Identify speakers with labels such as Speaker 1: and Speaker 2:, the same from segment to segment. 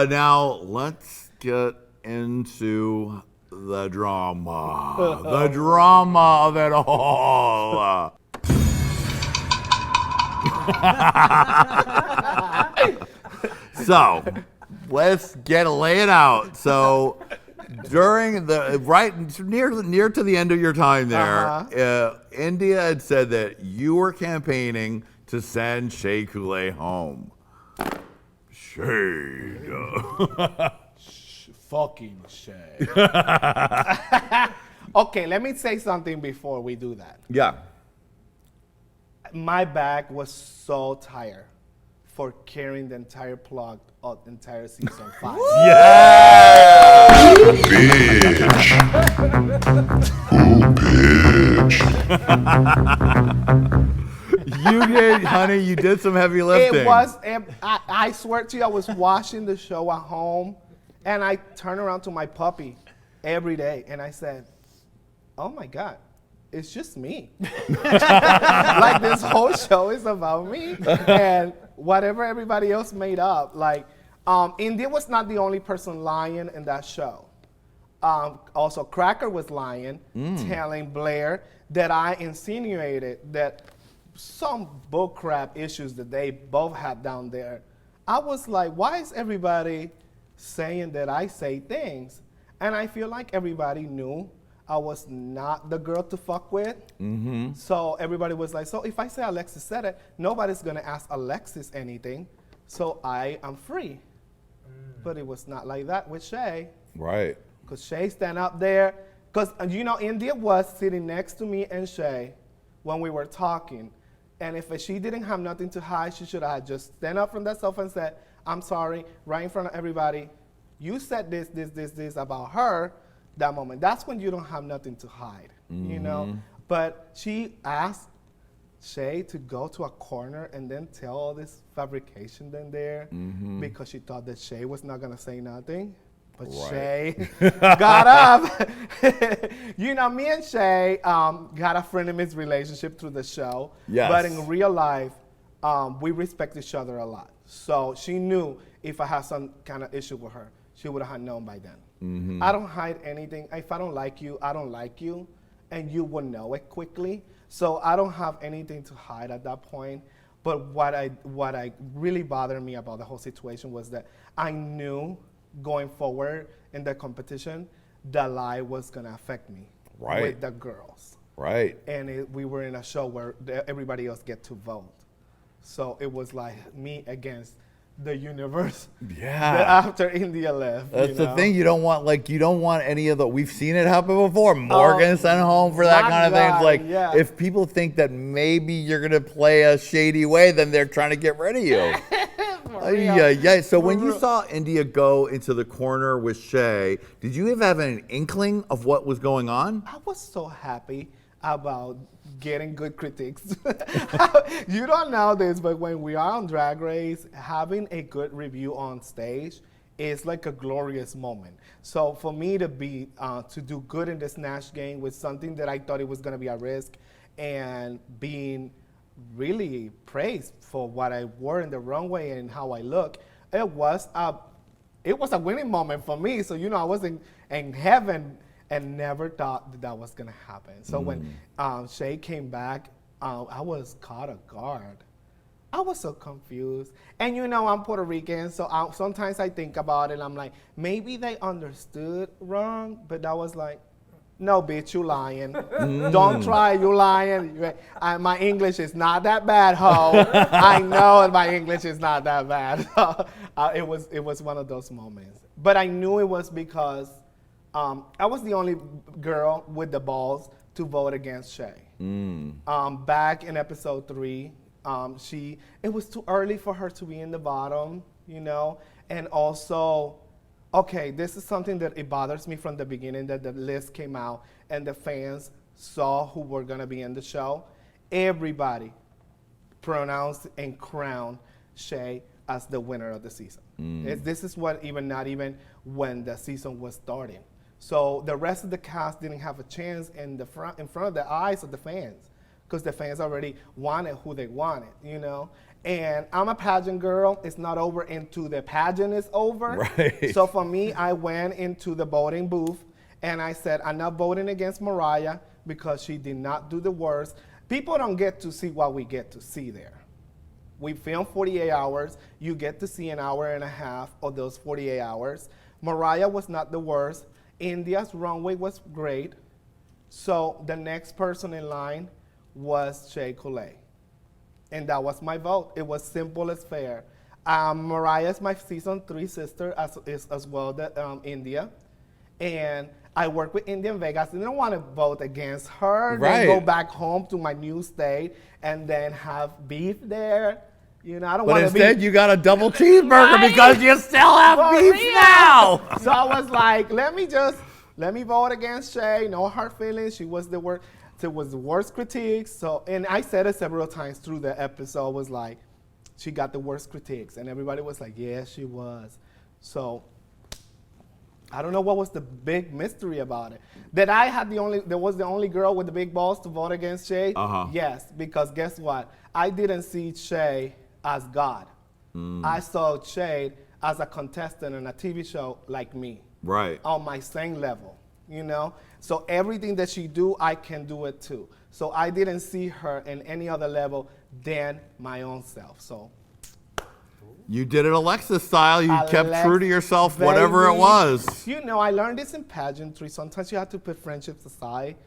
Speaker 1: Now let's get into the drama. The drama of it all. So let's lay it out. So during near to the end of your time there, India had said that you were campaigning to send Shea Coulee home. Shade.
Speaker 2: Fucking Shay. Okay, let me say something before we do that.
Speaker 1: Yeah.
Speaker 2: My back was so tired for carrying the entire plot of the entire season 5.
Speaker 1: Yeah! You did, honey. You did some heavy lifting.
Speaker 2: It was. I swear to you, I was watching the show at home, and I turned around to my puppy every day, and I said, "Oh my God, it's just me. Like this whole show is about me, and whatever everybody else made up. Like, India was not the only person lying in that show. Also, Cracker was lying, telling Blair that I insinuated that some bullcrap issues that they both had down there. I was like, why is everybody saying that I say things? And I feel like everybody knew I was not the girl to fuck with. Mm-hmm. So everybody was like, so if I say Alexis said it, nobody's gonna ask Alexis anything. So I am free. But it was not like that with Shay.
Speaker 1: Right.
Speaker 2: Because Shay stand up there. Because, India was sitting next to me and Shay when we were talking. And if she didn't have nothing to hide, she should have just stand up from that sofa and said, I'm sorry, right in front of everybody. You said this about her that moment. That's when you don't have nothing to hide, But she asked Shay to go to a corner and then tell all this fabrication in there because she thought that Shay was not going to say nothing. But right. Shay got up. Me and Shay got a frenemies relationship through the show. Yes. But in real life, we respect each other a lot. So she knew if I had some kind of issue with her, she would have known by then. Mm-hmm. I don't hide anything. If I don't like you, I don't like you. And you will know it quickly. So I don't have anything to hide at that point. But what I really bothered me about the whole situation was that I knew going forward in the competition, the lie was gonna affect me with the girls. Right. And we were in a show where everybody else get to vote. So it was like me against the universe. Yeah. After India left.
Speaker 1: That's the thing. You don't want any of the. We've seen it happen before. Morgan sent home for that kind of thing. It's like if people think that maybe you're gonna play a shady way, then they're trying to get rid of you. Yeah. So when you saw India go into the corner with Shay, did you have an inkling of what was going on?
Speaker 2: I was so happy about getting good critiques. You don't know this, but when we are on Drag Race, having a good review on stage is like a glorious moment. So for me to do good in the Snatch game with something that I thought it was gonna be a risk and being really praised for what I wore in the runway and how I look, it was a winning moment for me. So I was in heaven and never thought that was gonna happen. So when Shay came back, I was caught off guard. I was so confused. And I'm Puerto Rican, so sometimes I think about it, I'm like, maybe they understood wrong, but I was like, no, bitch, you lying. Don't try, you lying. My English is not that bad, ho. I know my English is not that bad. It was one of those moments. But I knew it was because I was the only girl with the balls to vote against Shay. Back in episode 3, it was too early for her to be in the bottom, and also, okay, this is something that it bothers me from the beginning that the list came out and the fans saw who were gonna be in the show. Everybody pronounced and crowned Shay as the winner of the season. This is not even when the season was starting. So the rest of the cast didn't have a chance in front of the eyes of the fans, because the fans already wanted who they wanted, And I'm a pageant girl. It's not over until the pageant is over.
Speaker 1: Right.
Speaker 2: So for me, I went into the voting booth and I said, I'm not voting against Mariah because she did not do the worst. People don't get to see what we get to see there. We filmed 48 hours. You get to see an hour and a half of those 48 hours. Mariah was not the worst. India's runway was great. So the next person in line was Qween. And that was my vote. It was simple as fair. Mariah's my season 3 sister as well, India. And I work with India in Vegas. I didn't want to vote against her.
Speaker 1: Right.
Speaker 2: Then go back home to my new state and then have beef there. I don't
Speaker 1: But
Speaker 2: want to be.
Speaker 1: instead, you got a double cheeseburger because you still have
Speaker 2: For
Speaker 1: beef
Speaker 2: real.
Speaker 1: now.
Speaker 2: So I was like, let me vote against Shay. No hard feelings. She was the worst. It was the worst critiques. So, and I said it several times through the episode. Was like, she got the worst critiques, and everybody was like, yeah, she was. So, I don't know what was the big mystery about it. That I had was the only girl with the big balls to vote against Shay. Yes, because guess what? I didn't see Shay as God. I saw Shay as a contestant on a TV show like me.
Speaker 1: Right.
Speaker 2: On my same level, So everything that she do, I can do it too. So I didn't see her in any other level than my own self. So
Speaker 1: you did it Alexis style. You kept true to yourself, whatever it was.
Speaker 2: I learned this in pageantry. Sometimes you have to put friendships aside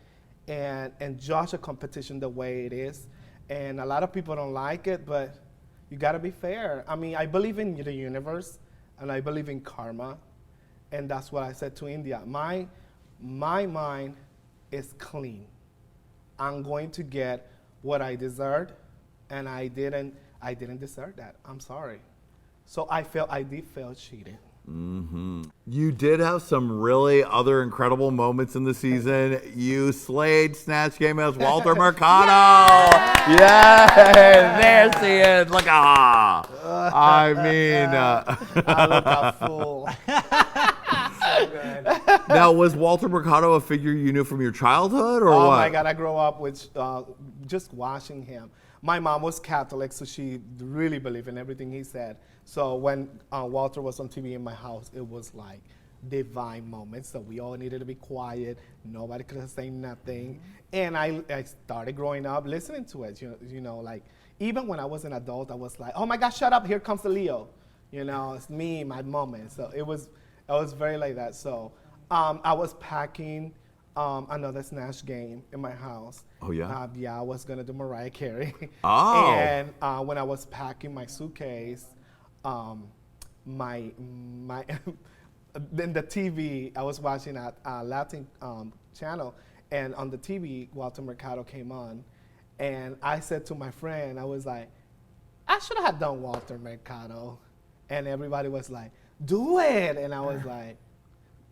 Speaker 2: and judge a competition the way it is. And a lot of people don't like it, but you got to be fair. I mean, I believe in the universe, and I believe in karma. And that's what I said to India. My mind is clean. I'm going to get what I deserved, and I didn't deserve that. I'm sorry. So I did feel cheated.
Speaker 1: You did have some really other incredible moments in the season. You slayed Snatch Game as Walter Mercado. Yeah, there she is. Look, I mean,
Speaker 2: I look a fool. So good.
Speaker 1: Now, was Walter Mercado a figure you knew from your childhood, or what?
Speaker 2: Oh my God, I grew up with just watching him. My mom was Catholic, so she really believed in everything he said. So when Walter was on TV in my house, it was like divine moments. So we all needed to be quiet. Nobody could say nothing. And I started growing up listening to it. Like even when I was an adult, I was like, oh my God, shut up! Here comes the Leo. It's me, my moment. So it was very like that. So I was packing another Snatch Game in my house.
Speaker 1: Oh yeah.
Speaker 2: Yeah, I was gonna do Mariah Carey.
Speaker 1: Oh.
Speaker 2: And when I was packing my suitcase, my in the TV, I was watching a Latin channel, and on the TV, Walter Mercado came on, and I said to my friend, I was like, I should have done Walter Mercado, and everybody was like, do it, and I was like,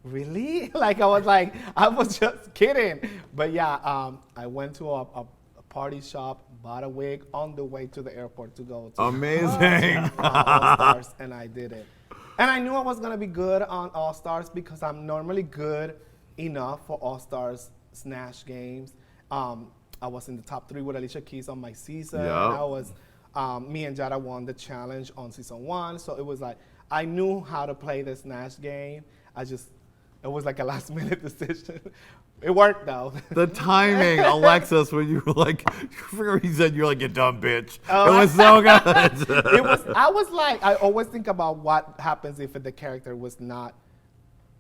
Speaker 2: really? I was just kidding. But yeah, I went to a party shop, bought a wig on the way to the airport to go to
Speaker 1: Amazing.
Speaker 2: All Stars, and I did it. And I knew I was gonna be good on All Stars because I'm normally good enough for All Stars Snatch Games. I was in the top 3 with Alicia Keys on my season.
Speaker 1: Yep.
Speaker 2: I was, me and Jada won the challenge on season 1, so it was like I knew how to play the Snatch Game. It was like a last minute decision. It worked though.
Speaker 1: The timing, Alexis, when you were like, I forget what you said, you were like, you dumb bitch. It was so good.
Speaker 2: I always think about what happens if the character was not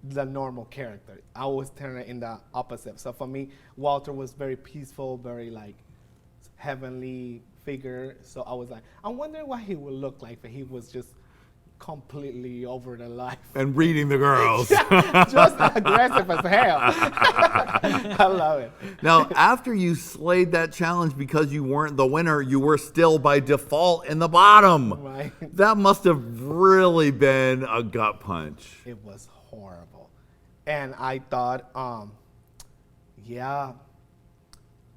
Speaker 2: the normal character. I always turn it in the opposite. So for me, Walter was very peaceful, very heavenly figure. So I was like, I'm wondering what he would look like if he was just completely over the life.
Speaker 1: And reading the girls.
Speaker 2: Just aggressive as hell. I love it.
Speaker 1: Now, after you slayed that challenge because you weren't the winner, you were still by default in the bottom.
Speaker 2: Right.
Speaker 1: That must have really been a gut punch.
Speaker 2: It was horrible. And I thought, yeah,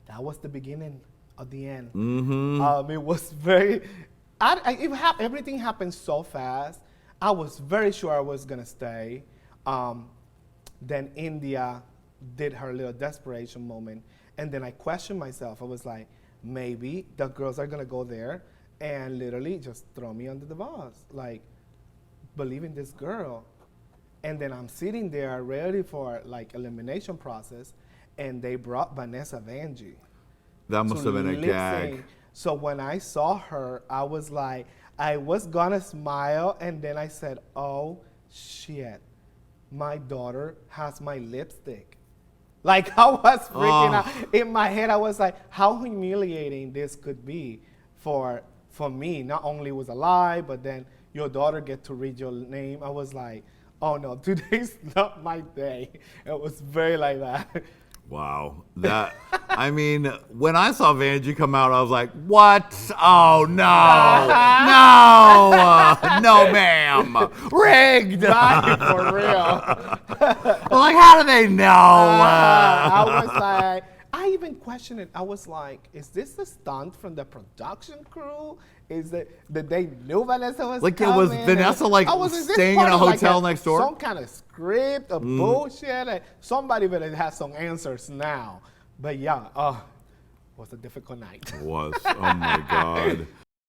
Speaker 2: that was the beginning of the end. It was very... everything happened so fast. I was very sure I was gonna stay. Then India did her little desperation moment, and then I questioned myself. I was like, maybe the girls are gonna go there and literally just throw me under the bus. Like, believe in this girl. And then I'm sitting there ready for like elimination process, and they brought Vanessa Vanjie.
Speaker 1: That must have been a gag.
Speaker 2: So when I saw her, I was like, I was gonna smile, and then I said, oh shit, my daughter has my lipstick. Like, I was freaking out. In my head, I was like, how humiliating this could be for me. Not only was a lie, but then your daughter get to read your name. I was like, oh no, today's not my day. It was very like that.
Speaker 1: Wow. That, I mean, when I saw Vanjie come out, I was like, what? Oh, no. No. No, ma'am. Rigged.
Speaker 2: Right, for real.
Speaker 1: Well, like, how do they know?
Speaker 2: I was like, I even questioned it. I was like, is this a stunt from the production crew? Is it that they knew Vanessa was
Speaker 1: like
Speaker 2: coming?
Speaker 1: It was Vanessa like staying in a hotel next door?
Speaker 2: Some kind of script of bullshit. Like, somebody better have some answers now. But yeah, it was a difficult night.
Speaker 1: It was. Oh my God.